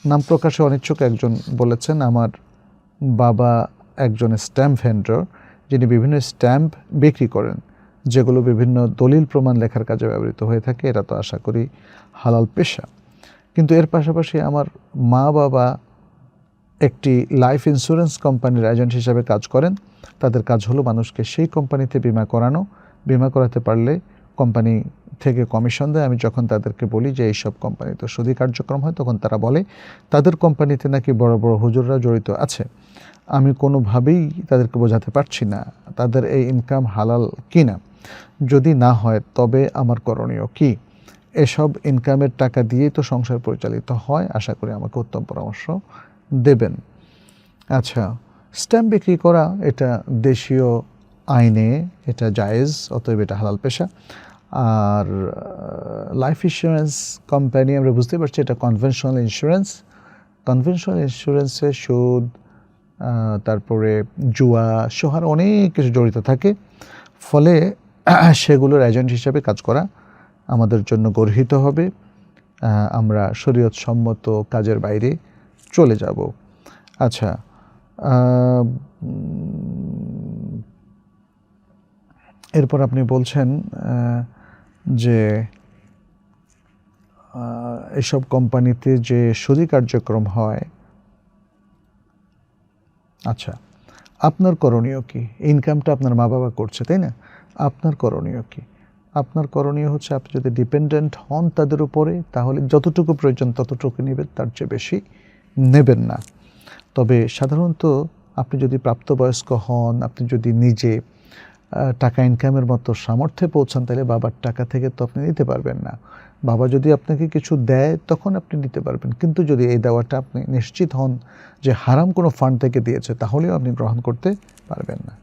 নাম প্রকাশে অনিচ্ছুক একজন বলেছেন, আমার বাবা একজন স্ট্যাম্প ভেন্ডর, যিনি বিভিন্ন স্ট্যাম্প বিক্রি করেন, যেগুলো বিভিন্ন দলিল প্রমাণ লেখার কাজে ব্যবহৃত হয়ে থাকে। এরা তো আশা করি হালাল পেশা। কিন্তু এর পাশাপাশি আমার মা বাবা একটি লাইফ ইন্স্যুরেন্স কোম্পানির এজেন্ট হিসাবে কাজ করেন। তাদের কাজ হলো মানুষকে সেই কোম্পানিতে বিমা করানো। বিমা করাতে পারলে কোম্পানি থেকে কমিশন দেয়। আমি যখন তাদেরকে বলি যে এইসব কোম্পানিতে সুদি কার্যক্রম হয়, তখন তারা বলে তাদের কোম্পানিতে নাকি বড় বড় হুজুররা জড়িত আছে। আমি কোনোভাবেই তাদেরকে বোঝাতে পারছি না তাদের এই ইনকাম হালাল কি না। যদি না হয় তবে আমার করণীয় কি? এসব ইনকামের টাকা দিয়েই তো সংসার পরিচালিত হয়। আশা করি আমাকে উত্তম পরামর্শ দেবেন। আচ্ছা, স্ট্যাম্প বিক্রি করা এটা দেশীয় আইনে এটা জায়েজ, অতএব এটা হালাল পেশা। আর লাইফ ইন্স্যুরেন্স কোম্পানি আমরা বুঝতে পারছি এটা কনভেনশনাল ইন্স্যুরেন্স। কনভেনশনাল ইন্স্যুরেন্সে সুদ, তারপরে জুয়া সহ অনেক কিছু জড়িত থাকে। ফলে সেগুলোর এজেন্ট হিসাবে কাজ করা আমাদের জন্য গর্হিত হবে। আমরা শরীয়ত সম্মত কাজের বাইরে চলে যাব। আচ্ছা, এরপর আপনি বলছেন যে এসব কোম্পানিতে যে সুদি কার্যক্রম হয়, আচ্ছা আপনার করণীয় কি? ইনকামটা আপনার মা বাবা করছে, তাই না? আপনার করণীয় কি? আপনার করণীয় হচ্ছে আপনি যদি ডিপেন্ডেন্ট হন তাদের উপরে, তাহলে যতটুকু প্রয়োজন ততটুকু নেবেন, তার চেয়ে বেশি নেবেন না। তবে সাধারণত আপনি যদি প্রাপ্তবয়স্ক হন, আপনি যদি নিজে টাকা ইনকামের মতো সামর্থ্যে পৌঁছান, তাহলে বাবার টাকা থেকে তো আপনি নিতে পারবেন না। বাবা যদি আপনাকে কিছু দেয় তখন আপনি নিতে পারবেন, কিন্তু যদি এই দেওয়াটা আপনি নিশ্চিত হন যে হারাম কোনো ফান্ড থেকে দিয়েছে, তাহলেও আপনি গ্রহণ করতে পারবেন না।